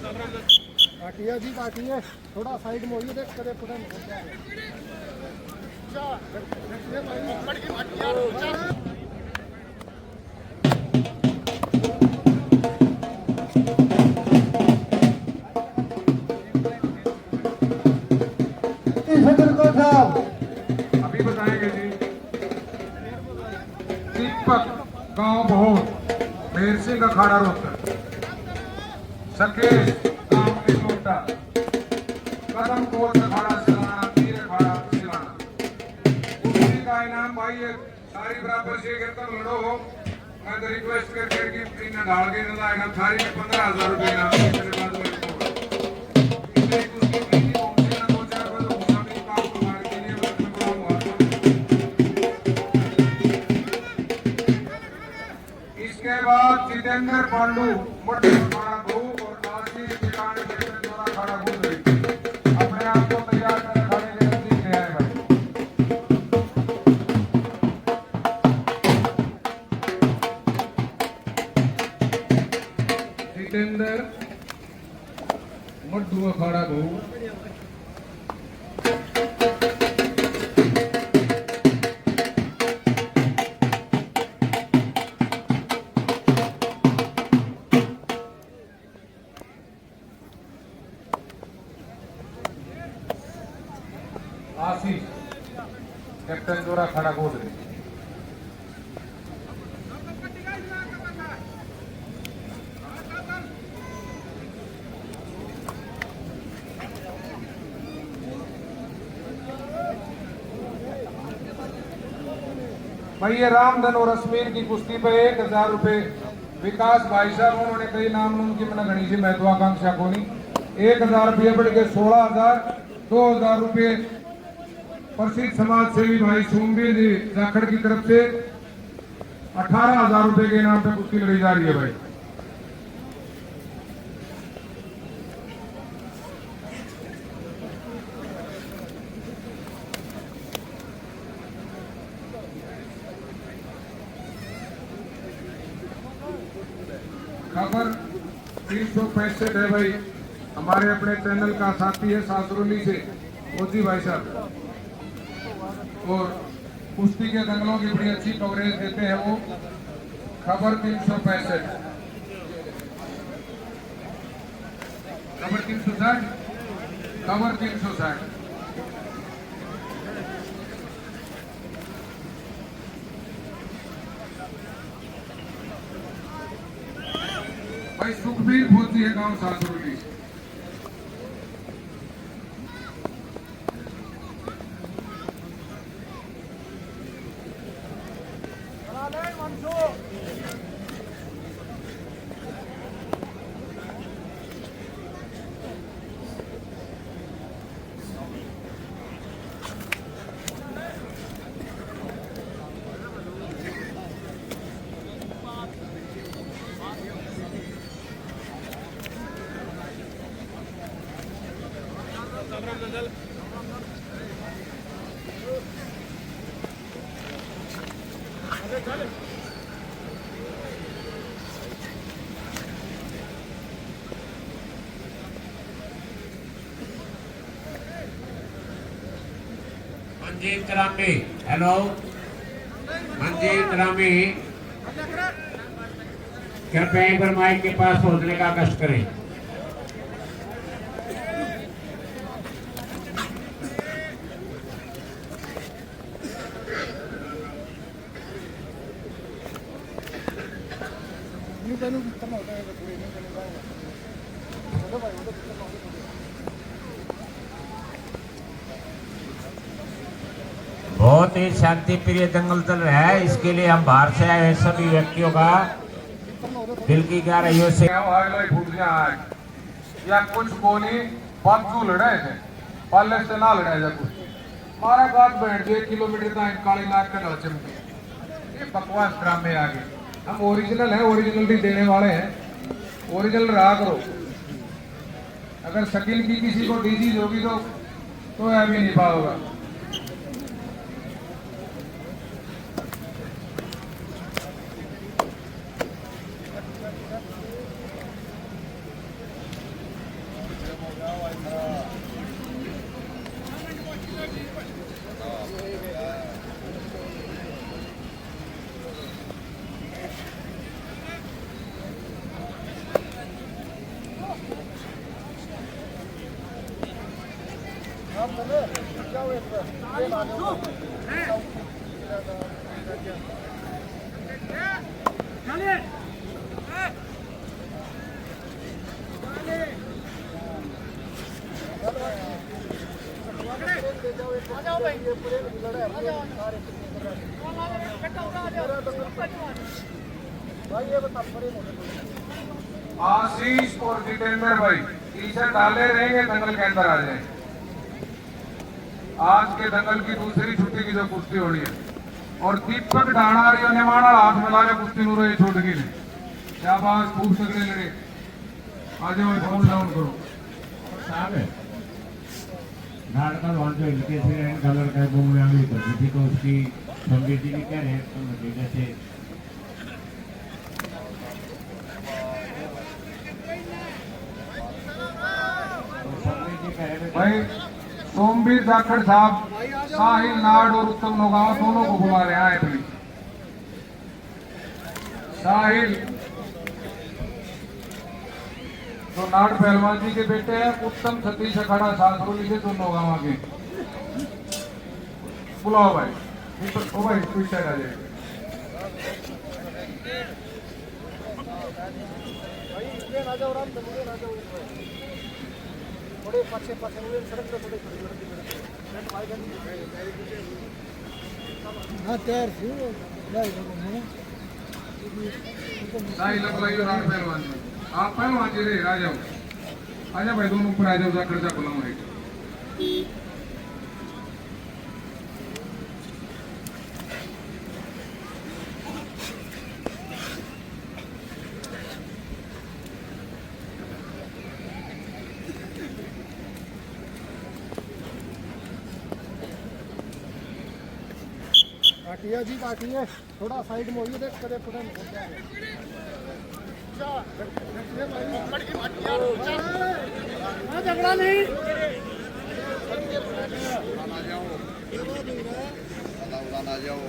काटिए जी काटिए, थोड़ा साइड में होइए, देख करे पूरा अभी बताएंगे जी। दीपक गांव बहुत मेर सिंह अखाड़ा रोहतक, सकेश गांव लोटा, कदम कोट अखाड़ा सिलाना, तीर अखाड़ा सिलाना। उसी का इनाम भाई ये सारी बराबर से गिरकर लड़ो हो। मैं तो रिक्वेस्ट करके कि इन डाल के ना लाएगा थारी में 15,000 रुपए इनाम मेरे बाद में इसलिए उसकी पीटी पहुंचे ना दो चार बजे गुस्सा में काम को मार के लिए मैं बोलूंगा। इसके बाद जितेंद्र पांडू मट्टी खड़ा भूख और आशीष ठिकाने के द्वारा खड़ा भूख रही अपने आप को तैयार कर खड़े के नजदीक ले आए भाई। जितेंद्र मट्टू खड़ा भूख आशीष कैप्टन द्वारा खड़ा गोद रही। भाई ये रामधन और अश्मीर की कुश्ती पे 1,000 रुपए विकास भाई साहब, उन्होंने कई नाम उनकी मैंने घनी सी महत्वाकांक्षा को नहीं। 1,000 रुपये बढ़ के 16,000, 2,000 रुपये प्रसिद्ध समाज सेवी भाई सोमवीर जी जाखड़ की तरफ से 18,000 रुपए के इनाम पे कुश्ती लड़ी जा रही है भाई। खबर 365 है भाई, हमारे अपने चैनल का साथी है सासरोली से मोदी भाई साहब, और कुश्ती के दंगलों की बड़ी अच्छी कवरेज देते हैं वो। खबर 365, खबर 360, खबर 360। भाई सुखबीर फौजी है गांव सासरोली। मंजीत करामी, हेलो मंजीत करामी, कृपया एक बार माइक के पास पहुंचने का कष्ट करें। बहुत ही शांति प्रिय दंगल चल रहा है, इसके लिए हम बाहर से आए सभी व्यक्तियों का दिल की गहराइयों से या कुछ बोली बातू लड़ाए थे पहले से ना लड़ाए जा कुछ मारा बात बैठ 1 किलोमीटर तक काली नाक का नल चमके। ये बकवास ड्रामे आ गए। हम ओरिजिनल है, ओरिजिनलिटी देने वाले हैं, ओरिजिनल रहा करो। अगर शकील की किसी को डिजीज होगी तो है भी नहीं पाओगा। जाओ एक बार ये ला लो आ जाओ भाई ये पूरे लड़े आ जाओ सारे भाई ये बता बड़े आशीष और जितेंद्र भाई टी शर्ट डाले रहेंगे, दंगल के अंदर आ जाए। आज के दंगल की दूसरी छुट्टी की जो कुश्ती होनी है, और दीपक ढाणा और निमाड़ा हाथ मिला रहे कुश्ती नूरो ये छोड़ के शाबाश, खूब तगड़े लड़े। आ जाओ फोन डाउन करो साहब नाटका वांचो इनके से एंड कलर का घूमने आगे तो किसी को उसकी संवेदी भी क्या है तो मुझे जैसे भाई सोमवीर जाखड़ साहब, साहिल नाड़ और उत्तम नौगांव दोनों को बुला रहे हैं प्लीज। साहिल तो नाड़ पहलवान जी के बेटे हैं, उत्तम सतीश अखाड़ा सासरोली से दोनों गांव के बुलाओ भाई। ओ भाई ट्विटर आ जाए भाई इसमें ना जाओ राम तमुगे ना जाओ थोड़े पीछे पीछे मुझे सड़क पे थोड़े हां तैयार थी भाई बोलो साहिल बुलाइयो नाड़ पहलवान जी, आप पहलवान जी रे आ जाओ, आजा भाई दोनों ऊपर आ जाओ, जाकर जा बुलाओ भाई। काटिया जी काटिए थोड़ा साइड में होइए देख करे पुरन झगड़ा नहीं आ जाओ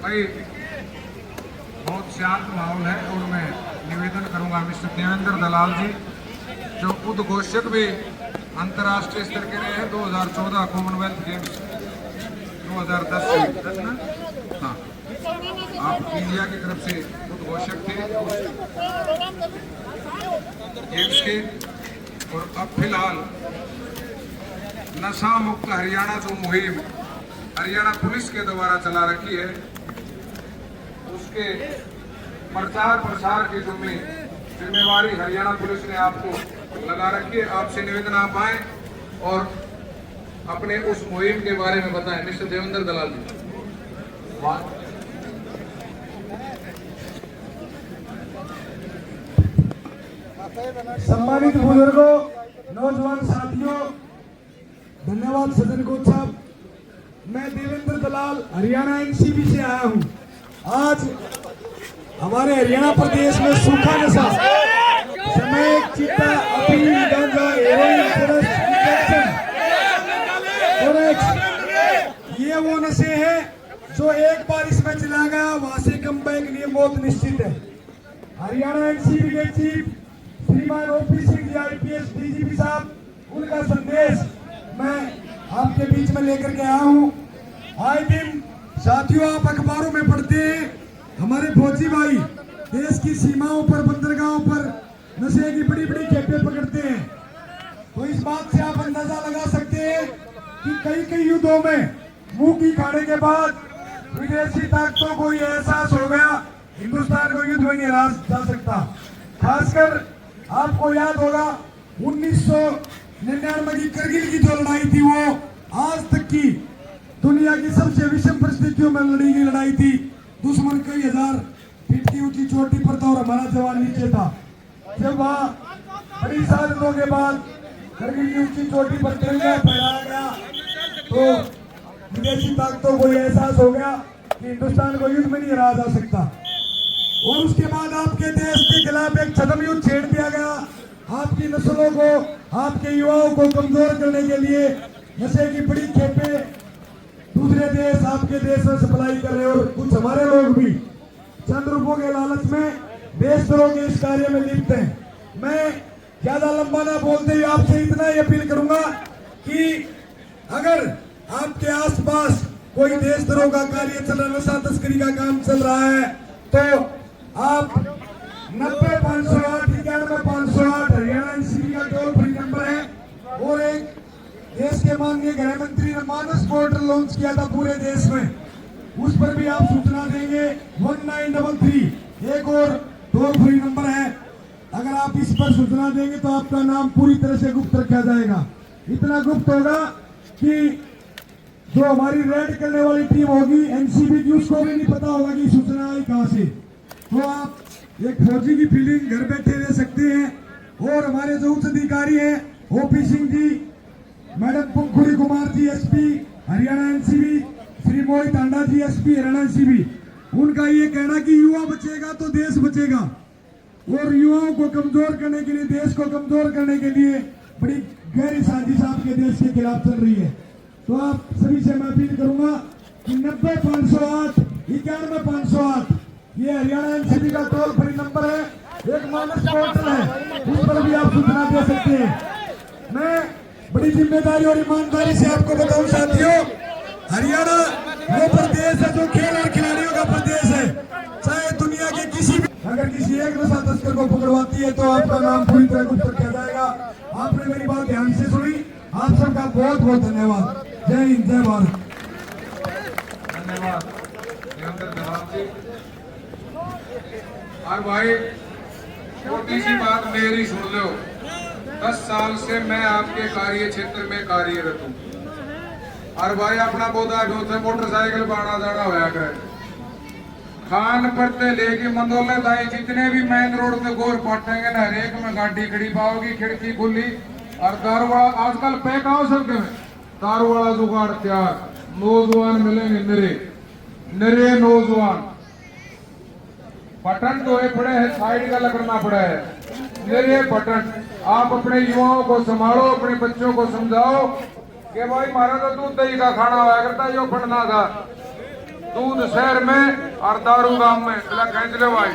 भाई बहुत शांत माहौल है, और मैं निवेदन करूंगा मिस्टर देवेंद्र दलाल जी जो उद्घोषक भी अंतर्राष्ट्रीय स्तर के रहे हैं 2014 कॉमनवेल्थ गेम्स 2010 ना, हाँ आप इंडिया की तरफ से उद्घोषक थे गेम्स के, और अब फिलहाल नशा मुक्त हरियाणा जो मुहिम हरियाणा पुलिस के द्वारा चला रखी है, उसके प्रचार प्रसार की जिम्मेवारी हरियाणा पुलिस ने आपको लगा रखी है। आपसे निवेदन आप आए और अपने उस मुहिम के बारे में बताएं। मिस्टर देवेंद्र दलाल जी। सम्मानित बुजुर्गों, नौजवान साथियों, धन्यवाद सदन को साहब। मैं देवेंद्र दलाल हरियाणा एनसीबी से आया हूं। आज हमारे हरियाणा प्रदेश में सूखा नशा समेत चिट्टा, अफीम, गांजा, हेरोइन, चरस, इंजेक्शन, ये वो नशे हैं जो एक बार इसमें चला गया वहां से कम बैक नहीं, मौत निश्चित है। हरियाणा एनसीबी के चीफ श्रीमान OP Singh ji IPS DGP साहब, उनका संदेश मैं आपके बीच में लेकर के आया हूं। आए दिन साथियों आप अखबारों में पढ़ते हैं हमारे फौजी भाई देश की सीमाओं पर, बंदरगाहों पर नशे की बड़ी बड़ी खेपें पकड़ते हैं। तो इस बात से आप अंदाजा लगा सकते हैं कि कई कई युद्धों में मुंह की खाने के बाद विदेशी ताकतों को यह एहसास हो गया हिंदुस्तान को युद्ध में नहीं हरा जा सकता। खासकर आपको याद होगा 1999 की करगिल की जो लड़ाई थी वो आज तक की दुनिया की सबसे विषम परिस्थितियों में लड़ी गई लड़ाई थी। दुश्मन कई हजार इतनी ऊंची चोटी पर था और हमारा जवान नीचे था। जब वहाँ बड़ी साधनों के बाद करगिल की ऊंची चोटी पर तिरंगा फहराया गया तो विदेशी ताकतों को यह एहसास हो गया कि हिंदुस्तान को युद्ध में नहीं हराया जा सकता। और उसके बाद आपके देश के खिलाफ एक छद्म युद्ध छेड़ दिया गया। आपकी नस्लों को, आपके युवाओं को कमजोर करने के लिए नशे की बड़ी खेपें दूसरे देश आपके देश में सप्लाई कर रहे हैं और कुछ हमारे लोग भी चंद रुपयों के लालच में देशद्रोह के इस कार्य में लिप्त हैं। मैं ज्यादा लंबा ना बोलते हुए आपसे इतना ही अपील करूंगा कि अगर आपके आसपास कोई देशद्रोह का कार्य चल रहा है, नशा तस्करी का काम चल रहा है, तो आप 90-508 91-508 हरियाणा एनसीबी का टोल फ्री नंबर है। और एक देश के माननीय गृह मंत्री ने मानस पोर्टल लॉन्च किया था पूरे देश में, उस पर भी आप सूचना देंगे। 1933 एक और टोल फ्री नंबर है, अगर आप इस पर सूचना देंगे तो आपका नाम पूरी तरह से गुप्त रखा जाएगा। इतना गुप्त होगा कि जो हमारी रेड करने वाली टीम होगी एनसीबी की, उसको भी नहीं पता होगा कि सूचना आई कहां से। तो आप एक फौजी की फीलिंग घर बैठे ले सकते हैं। और हमारे जो उच्च अधिकारी हैं ओपी सिंह जी, मैडम पंखुड़ी कुमार जी एसपी हरियाणा एनसीबी, श्री मोहित तांडा जी एसपी हरियाणा एनसीबी, उनका ये कहना कि युवा बचेगा तो देश बचेगा। और युवाओं को कमजोर करने के लिए, देश को कमजोर करने के लिए बड़ी गहरी साजिश आपके देश के खिलाफ चल रही है। तो आप सभी से मैं अपील करूंगा कि 90-508 91-508 ये हरियाणा एनसीबी का टोल फ्री नंबर है, एक मानस पोर्टल है, उस पर भी आप सूचना दे सकते हैं। मैं बड़ी जिम्मेदारी और ईमानदारी से आपको बताऊं साथियों, हरियाणा वो प्रदेश है जो खेल और खिलाड़ियों का प्रदेश है। चाहे दुनिया के किसी भी, अगर किसी एक नशा तस्कर को पकड़वाती है तो आपका नाम पूरी तरह गुप्त रखा जाएगा। आपने मेरी बात ध्यान से सुनी, आप सबका बहुत बहुत धन्यवाद। जय हिंद, जय भारत। धन्यवाद निरंतर जवाब जी। और भाई छोटी सी बात मेरी सुन लो, 10 साल से मैं आपके कार्य क्षेत्र में कार्यरत हूँ। और भाई अपना बोधा ढोसे मोटरसाइकिल बाड़ा जाना होया करे, खान पर ते लेके मंदोले दाई जितने भी मेन रोड पे गोर पटेंगे ना, हर एक में गाड़ी खड़ी पाओगी, खिड़की खुली। और दारू वाला आजकल पैक आओ सबके में, दारू वाला जुगाड़ तैयार, नौजवान मिलेंगे नरे नौजवान। बटन तो पड़े हैं, साइड का लगना पड़ा है, मेरे बटन। आप अपने युवाओं को संभालो, अपने बच्चों को समझाओ कि भाई हमारा तो दूध दही का खाना हुआ करता, यो फटना था दूध शहर में और दारू गांव में। खेच लो भाई।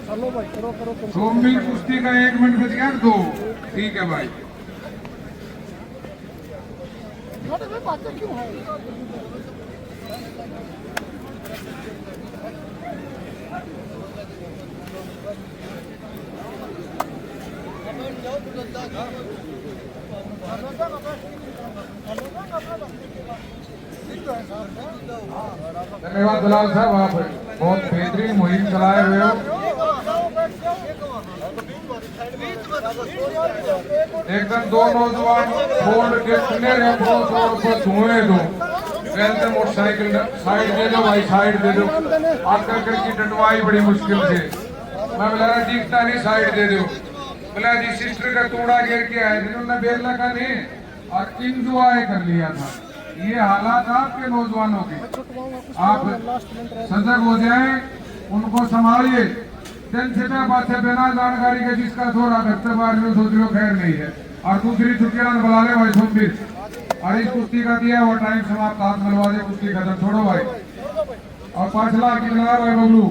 चलो भाई, करो करो करो। सोमवीर कुश्ती का 1 मिनट बच गया 2। ठीक है भाई। बातें क्यों है? धन्यवाद दलाल साहब, आप बहुत बेहतरीन मुहिम चलाए हुए हो। एकदम 2 नौजवान बोर्ड के खुले रेपो पर धुएं दो, कहते मोटरसाइकिल साइड दे दो भाई, साइड दे दो। आजकल की डटवाई बड़ी मुश्किल से, मैं बोला दिखता नहीं, साइड दे दो। बोला जी सिस्टर का तोड़ा गिर के आए, जिन्होंने बेरला का नहीं और इंजॉय कर लिया था। ये हालात आपके नौजवानों के, आप सजग हो जाएं, उनको संभालिए। बात से बिना जानकारी के जिसका थोड़ा घर बाहर में सोच लो खैर नहीं है। और दूसरी छुट्टियां बुला ले भाई सोमवीर, और इस कुश्ती का दिया वो टाइम समाप्त, हाथ मिलवा दे, कुश्ती खत्म, छोड़ो भाई। और 5 लाख की बना भाई बबलू।